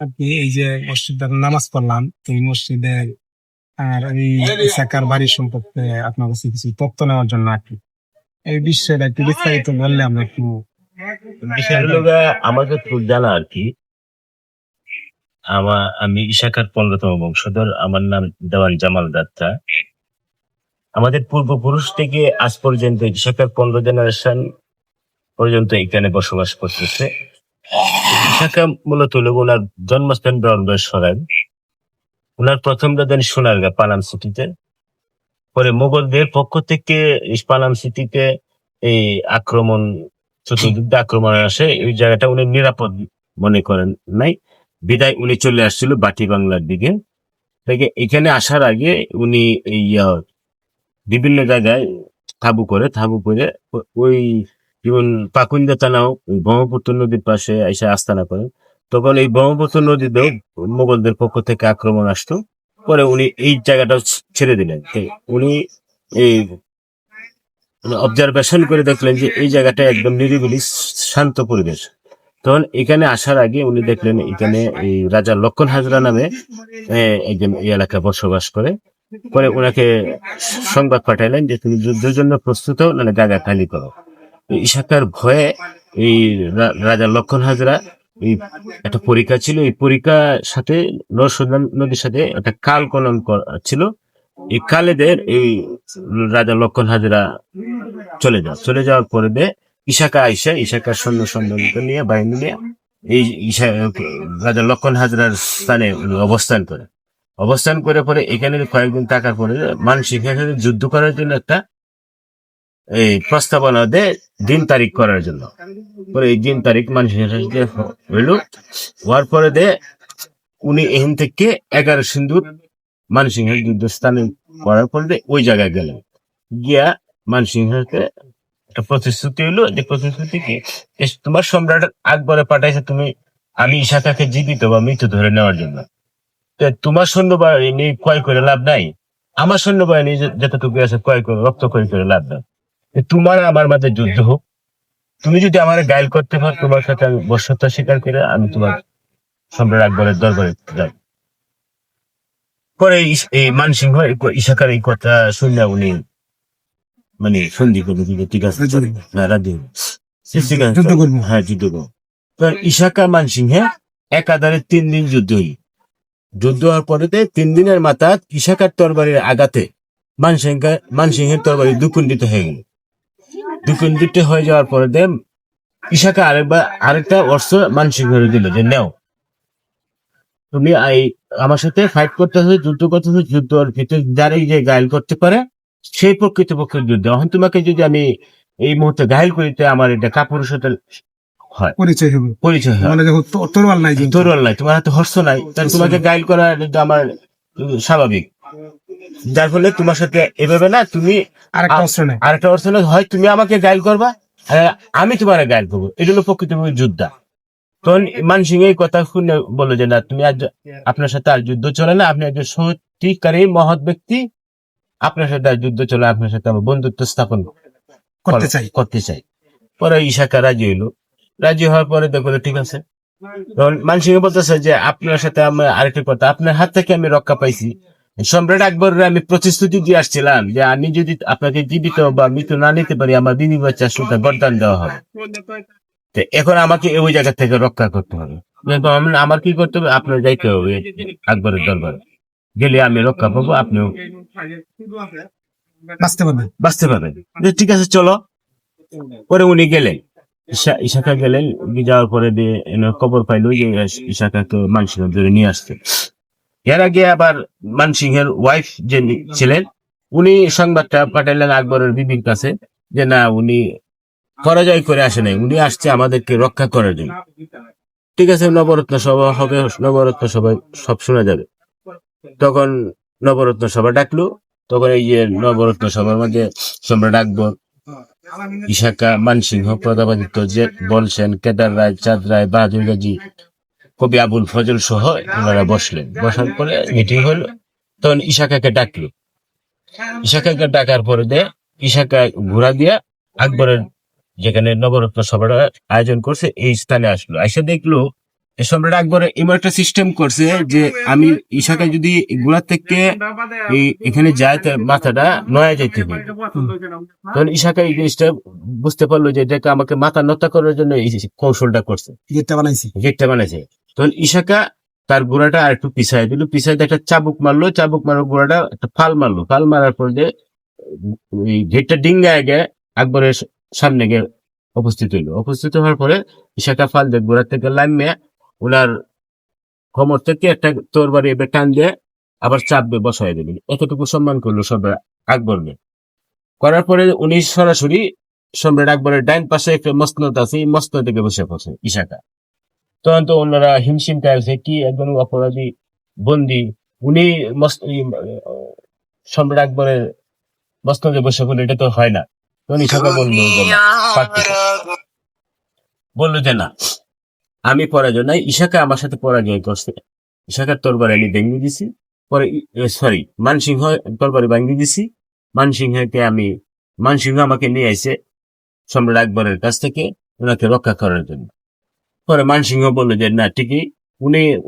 আর কি এই যে মসজিদে নামাজ পড়লাম, এই মসজিদে আর এই ইসাকার বাড়ি সম্পর্কে আপনার কাছে কিছু তথ্য নেওয়ার জন্য আর কি এই বিষয়টা একটু বিস্তারিত বললে আমরা একটু বিষয়গুলো আমাকে তো জানা আর কি। আমি ইশাকার 15তম বংশধর। আমার নাম দেওয়ান জামাল দাত্তা। আমাদের পূর্বপুরুষ থেকে আজ পর্যন্ত ইশাকার 15 জেনারেশন পর্যন্ত এখানে বসবাস করতেছে। ইশাকা মূলত হলো ওনার জন্মস্থান ব্রাউনবাগ সরাইল। ওনার প্রথম রাজধান সোনারগাঁ পানাম সিটিতে। পরে মোগলদের পক্ষ থেকে পানাম সিটিতে এই আক্রমণ, চতুর্দিকে আক্রমণ আসে। ওই জায়গাটা উনি নিরাপদ মনে করেন নাই, বিদায় উনি চলে আসছিল বাটি বাংলার দিকে থেকে। এখানে আসার আগে উনি এই বিভিন্ন জায়গায় তাঁবু করে ওই যেমন পাকুন্দা থানাও ব্রহ্মপুত্র নদীর পাশে এসে আস্তানা করেন। তখন এই ব্রহ্মপুত্র নদীতেও মোগলদের পক্ষ থেকে আক্রমণ আসতো। পরে উনি এই জায়গাটা ছেড়ে দিলেন। উনি এই অবজারভেশন করে দেখলেন যে এই জায়গাটা একদম নিরিবিলি শান্ত পরিবেশ। তখন এখানে আসার আগে উনি দেখলেন এখানে এই রাজা লক্ষণ হাজরা নামে একজন এই এলাকায় বসবাস করে। পরে ওনাকে সংবাদ পাঠাইলেন যে তুমি যুদ্ধের জন্য প্রস্তুত হও, মানে জায়গা খালি করো। ইশাকার ভয়ে এই রাজা লক্ষণ হাজরা এই একটা পরীক্ষা ছিল, এই পরীক্ষার সাথে নরসুন্দা নদীর সাথে একটা কাল খনন ছিল। এই কালেদের এই রাজা লক্ষণ হাজরা চলে যাওয়ার পরে ইশাকার সৈন্য নিয়ে বাহিনী নিয়ে এই রাজা লক্ষণ হাজরার স্থানে অবস্থান করে পরে এখানে কয়েকদিন থাকার পরে মানসিক যুদ্ধ করার জন্য একটা এই প্রস্তাবনা দেয় দিন তারিখ করার জন্য। পরে এই দিন তারিখ মানসিক হইল, হওয়ার পরে উনি এখান থেকে 11 সিন্ধুর মানসিংহের যুদ্ধ স্থানে করার পরে ওই জায়গায় গেলেন। গিয়া মানসিংহকে একটা প্রতিশ্রুতি হইলো, যে প্রতিশ্রুতি কি, তোমার সম্রাট আকবরে পাঠাইছে আমি ইশাকাকে জীবিত বা মৃত্যু ধরে নেওয়ার জন্য। তোমার সৈন্যবাহিনী ক্রয় করে লাভ নাই, আমার সৈন্যবাহিনী যতটুকু আছে রক্ত ক্রয় করে লাভ নাই। তোমার আমার মাঝে যুদ্ধ হোক, তুমি যদি আমার গায়েল করতে পারো, তোমার সাথে আমি বর্ষতা স্বীকার করে আমি তোমার সম্রাট আকবরের দরবারে যাই। পরে এই মানসিংহ ইশাকার এই কথা শুনে উনি মানে সন্ধি করবে, ঠিক আছে রাজি, হ্যাঁ যুদ্ধ করবো। ইশাকা মানসিংহে একাধারে 3 দিন যুদ্ধ হওয়ার পরে 3 দিনের মাথা ইশাকার তরবারির আঘাতে মানসিংহের তরবারি দুকুণ্ডিত হয়ে গেল। দুকুণ্ডিত হয়ে যাওয়ার পরে ইশাকা আরেকটা অস্ত্র মানসিংহের দিল যে নেও, তুমি আমার সাথে ফাইট করতে হবে, যুদ্ধ করতে হবে, যুদ্ধের ভিতরে যারাই যে গায়েল করতে পারে সেই প্রকৃতপক্ষের যুদ্ধ। এখন তোমাকে যদি আমি এই মুহূর্তে গায়েল করিতে আমার এটা কাপুরুষ হয়, পরিচয় হবে। মানে তরোয়াল নাই, তোমার হাতে হস্ত নাই, তাহলে তোমাকে গায়েল করা আমার স্বাভাবিক। যার ফলে তোমার সাথে এভাবে না, তুমি আরেকটা অস্ত্র নেই, হয় তুমি আমাকে গায়েল করবা, আমি তোমার গায়েল করবো। এটা হলো প্রকৃতপক্ষে যুদ্ধা। তখন মানসিংহ এই কথা শুনে বললো যে না, তুমি আপনার সাথে আর যুদ্ধ চলে না, আপনি একজন সত্যিকারী মহৎ ব্যক্তি, আপনার সাথে আর যুদ্ধ চলে, আপনার সাথে আমার বন্ধুত্ব স্থাপন করতে চাই। পরে ইশাকা রাজি হইলো। রাজি হওয়ার পরে দেখো ঠিক আছে। তখন মানসিংহ বলতেছে যে আপনার সাথে আমার আরেকটা কথা, আপনার হাত থেকে আমি রক্ষা পাইছি। সম্রাট আকবরের আমি প্রতিশ্রুতি দিয়ে আসছিলাম যে আমি যদি আপনাকে জীবিত বা মৃত্যু না নিতে পারি, আমার বিবি বাচ্চা সুতা গর্দান দেওয়া হবে। এখন আমাকে ওই জায়গা থেকে রক্ষা করতে হবে। আমার কি করতে হবে, আপনার যাইতে হবে আকবরের দরবারে, গেলে আমি রক্ষা পাবো, আপনিও বাঁচতে পারবেন। ঠিক আছে চলো। পরে উনি গেলেন, ইশাকা গেলেন। যাওয়ার পরে খবর পাইল যে ইশাকাকে মানসিংহ ধরে নিয়ে আসছে। এর আগে আবার মানসিংহের ওয়াইফ যে ছিলেন, উনি সংবাদটা পাঠাইলেন আকবরের বিবির কাছে যে না, উনি পরাজয় করে আসে নাই, উনি আসছে আমাদেরকে রক্ষা করার জন্য। ঠিক আছে, নবরত্ন সভা হবে, নবরত্ন সভায় সব শোনা যাবে। তখন নবরত্ন সভা ডাকলো। তখন এই যে নবরত্ন সভার মধ্যে সম্রাট আকবর, ইশাকা, মানসিংহ, প্রতাপাদিত্য, বলছেন, কেদার রায়, চাঁদ রায়, বাহাদুর গাজী, কবি আবুল ফজল সহ ওনারা বসলেন। বসার পরে মিটিং হলো। তখন ইশাকাকে ডাকার পরে ইশাকা ঘোড়া দিয়া আকবরের যেখানে নবরত্ন সভাটা আয়োজন করছে এই স্থানে আসলো। আইসা দেখলো এই সম্রাট আকবর এমন একটা সিস্টেম করছে যে আমি ইশাকে যদি গোড়া থেকে এখানে যায় তার মাথাটা নয়া যাইতে হবে। তখন ইশাকা এই জিনিসটা বুঝতে পারলো যে এটাকে আমাকে মাথা নত করার জন্য এই কৌশলটা করছে, গেটটা বানাইছে। তখন ইশাকা তার গোড়াটা আর একটু পিছাই দিল, পিছাই একটা চাবুক মারলো গোড়াটা একটা ফাল মারার পর যে এই গেটটা ডিঙ্গায় গিয়ে আকবরের সামনে গিয়ে উপস্থিত হওয়ার পরে ইশাকা ফাল দিয়ে গোড়া থেকে লাইমে ওনার কোমর থেকে একটা তরবারি এবার টান দিয়ে আবার চাপবে বসাই দেবেন। এতটুকু সম্মান করলো সম্রাট আকবরকে। করার পরে উনি সরাসরি সম্রাট আকবরের ডাইন পাশে একটা মসনদ আছে, এই মসনদ থেকে বসে পড়ছে ইশাকা। তখন তো ওনারা হিমশিম খাইছে, কি একজন অপরাধী বন্দী, উনি সম্রাট আকবরের মসনদে বসে পড়লে এটা তো হয় না। তখন ইশাকা বললো যে না, আমি পরাজয় নাই, ইশাকা আমার সাথে পরাজয় করছে। ইশাকার তরবারি আমি ভেঙে দিছি, পরে মানসিংহ তরবারি ভেঙে দিছি। মানসিংহ আমাকে নিয়ে আইছে সম্রাট আকবরের কাছ থেকে ওনাকে রক্ষা করার জন্য। পরে মানসিংহ বললো যে না, ঠিকই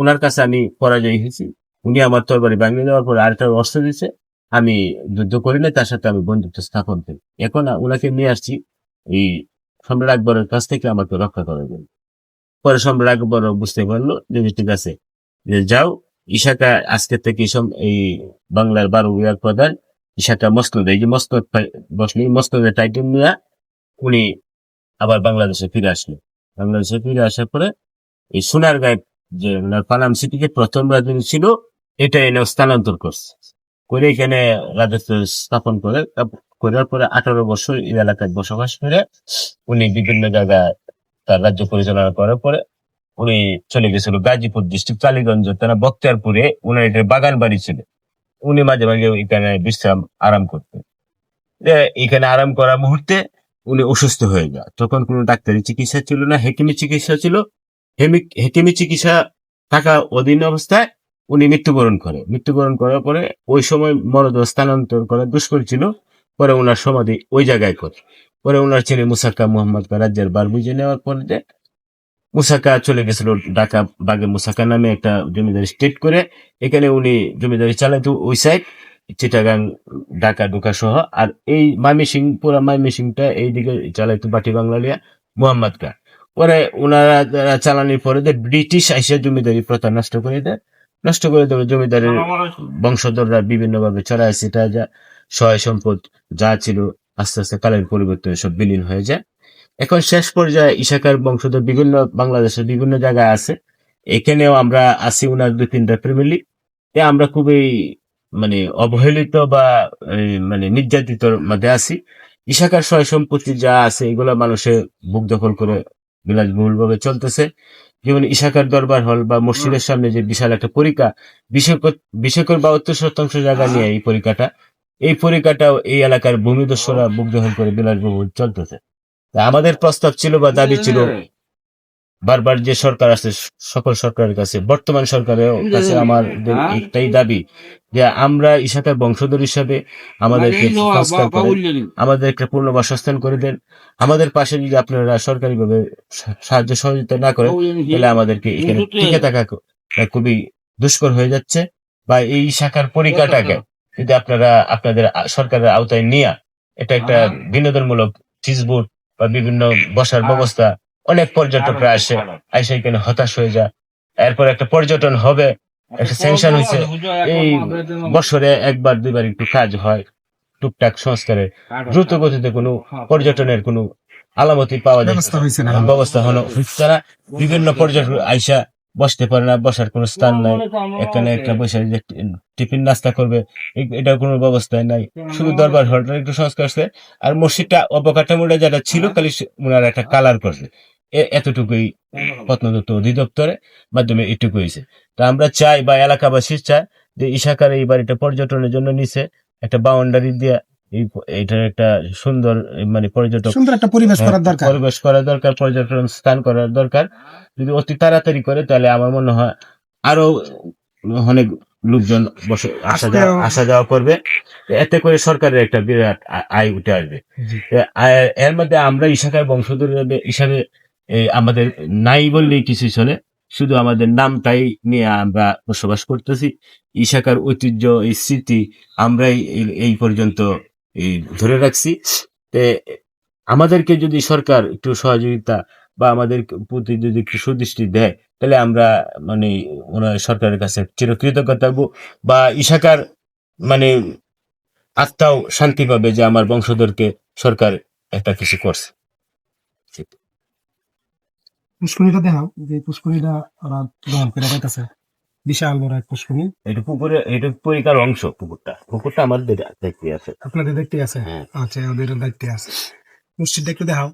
উনার কাছে আমি পরাজয় হয়েছি, উনি আমার তরবারি ভেঙে দেওয়ার পরে আরেকটা অস্ত্র দিচ্ছে, আমি যুদ্ধ করি না, তার সাথে আমি বন্ধুত্ব স্থাপন করি। এখন ওনাকে নিয়ে আসছি এই সম্রাট আকবরের কাছ থেকে আমাকে রক্ষা করার জন্য। পরে সম্রাট আকবর বুঝতে পারলো যে ঠিক আছে, যে যাও, ইশাকা আজকে থেকে এই বাংলার 12 বিভাগ প্রধান ইশাকা মসনদ, এই যে মসনদ বসলি, মসনদের টাইটেল নিয়ে উনি আবার বাংলাদেশে ফিরে আসলো। বাংলাদেশে ফিরে আসার পরে এই সোনারগাঁয় যে পানাম সিটিকে প্রথম রাজধানী ছিল, এটা এনে স্থানান্তর করে এখানে রাজত্ব স্থাপন করার পরে 18 বছর এই এলাকায় বসবাস করে উনি বিভিন্ন জায়গায় তার রাজ্য পরিচালনা করার পরে উনি চলে গেছিল গাজীপুর ডিস্ট্রিক্ট টালিগঞ্জ তারা বক্তিয়ারপুরে উনার একটা বাগান বাড়ি ছিল। উনি মাঝে মাঝে এখানে আরাম করতেন। এখানে আরাম করার মুহূর্তে উনি অসুস্থ হয়ে যায়। তখন কোনো ডাক্তারি চিকিৎসা ছিল না, হেকিমি চিকিৎসা ছিল। হেকিমি চিকিৎসা থাকা অধীন অবস্থায় উনি মৃত্যুবরণ করার পরে ওই সময় মরদেহ স্থানান্তর করা দুষ্কর ছিল। পরে ওনার সমাধি ওই জায়গায় করে। পরে ওনার ছেলে মুসাক্কা মোহাম্মদ রাজ্যের বার বুঝে নেওয়ার পরে মুসাক্কা চলে গেছিল ঢাকা, বাগে মুসাক্কা নামে একটা জমিদারি স্টেট করে এখানে উনি জমিদারি চালাইতো ওই সাইড চিটাগাং ঢাকা ঢোকা সহ। আর এই পুরা ময়মনসিংহটা এইদিকে চালাইতো বাটি বাংলালিয়া মোহাম্মদ কা। পরে ওনারা চালানোর পরে ব্রিটিশ আইসা জমিদারি প্রথা নষ্ট করে দেয়। জমিদারের বংশধররা বিভিন্ন ভাবে ছড়ায় ছিটা যা সহায় সম্পদ যা ছিল আস্তে আস্তে কালের পরিবর্তনে সব বিলীন হয়ে যায়। এখন শেষ পর্যায়ে ইশাকার বংশধর বাংলাদেশের বিভিন্ন জায়গায় আছে। এখানেও আমরা আছি উনার 2-3টা ফ্যামিলি। আমরা খুবই অবহেলিত বা নির্যাতিতর মধ্যে আছি। ইশাকার সয় সম্পত্তি যা আছে এগুলো মানুষের বুক দখল করে বিলাসবহুল ভাবে চলতেছে। যেমন ইশাকার দরবার হল বা মসজিদের সামনে যে বিশাল একটা পরিকা, 72% জায়গা নিয়ে এই পরিকাটাও এই এলাকার ভূমিদস্যুরা বুক দখল করে বিলাসবহুল চলতেছে। আমাদের প্রস্তাব ছিল বা দাবি ছিল, বারবার যে সরকার আছে সকল সরকারের কাছে, বর্তমান সরকারের কাছে আমাদের একটাই দাবি যে আমরা ইশাকার বংশধর হিসাবে আমাদেরকে আমাদের একটা পূর্ণ বাসস্থান করে দেন। আমাদের পাশে যদি আপনারা সরকারিভাবে সাহায্য সহযোগিতা না করেন তাহলে আমাদেরকে এখানে টিকে থাকা খুবই দুষ্কর হয়ে যাচ্ছে। বা এই শাখার পরিকাটাকে যদি আপনারা আপনাদের সরকারের আওতায় নিয়ে এটা একটা বিনোদনমূলক ফিসবুক বা বিভিন্ন বসার ব্যবস্থা, অনেক পর্যটকরা আসে এখানে হতাশ হয়ে যায়। এরপর একটা পর্যটন হবে, একটা স্যাংশন হয়েছে, এই বছরে 1-2বার একটু কাজ হয় টুকটাক সংস্কারে, দ্রুত গতিতে কোনো পর্যটনের কোনো আলামতি পাওয়া যায় ব্যবস্থা হলো না। বিভিন্ন পর্যটক আইসা বসতে পারে না, বসার কোনো স্থান নাই, এখানে একটা বসে টিফিন নাস্তা করবে এটার কোনো ব্যবস্থায় নাই। শুধু দরবার হলটা একটু সংস্কার আছে, আর মসজিদটা অবকাঠামোটা যেটা ছিল খালি ওনারা একটা কালার করছে, এতটুকুই প্রত্নতত্ত্ব অধিদপ্তরের মাধ্যমে এটুকু হয়েছে। তা আমরা চাই বা এলাকাবাসী চাই যে ইশাকার এই বাড়িটা পর্যটনের জন্য নিচে একটা বাউন্ডারি দিয়ে এইটার একটা সুন্দর সুন্দর একটা পরিবেশ করার দরকার, পর্যটন স্থান করার দরকার। যদি অতি তাড়াতাড়ি করে তাহলে আমার মনে হয় আরো অনেক লোকজন আসা যাওয়া করবে, এতে করে সরকারের একটা বিরাট আয় উঠে আসবে। এর মধ্যে আমরা ইশাকার বংশধর হিসাবে আমাদের নাই বললেই কিছু চলে। শুধু আমাদের নামটাই নিয়ে আমরা বসবাস করতেছি। ইশাকার ঐতিহ্য, এই স্মৃতি আমরাই এই পর্যন্ত এই ধরে রাখছি। তে আমাদেরকে যদি সরকার একটু সহযোগিতা বা আমাদের প্রতি যদি একটু সুদৃষ্টি দেয়, তাহলে আমরা মানে ওনার সরকারের কাছে চিরকৃতজ্ঞ থাকবো, বা ইশাকার মানে আত্মাও শান্তি পাবে যে আমার বংশধরকে সরকার একটা কিছু করছে। পুষ্করিটা দেখাও, যে পুষ্করিটা ওরা দখল করে পাইতেছে, বিশাল বড় এক পুষ্করি। এটা পুকুরে, এটা পরিকার অংশ, পুকুরটা আমাদের দেখতে আছে। আপনাদের দেখতে আছে? হ্যাঁ। আচ্ছা, ওদের দায়িত্বে আছে। মসজিদটা একটু দেখাও।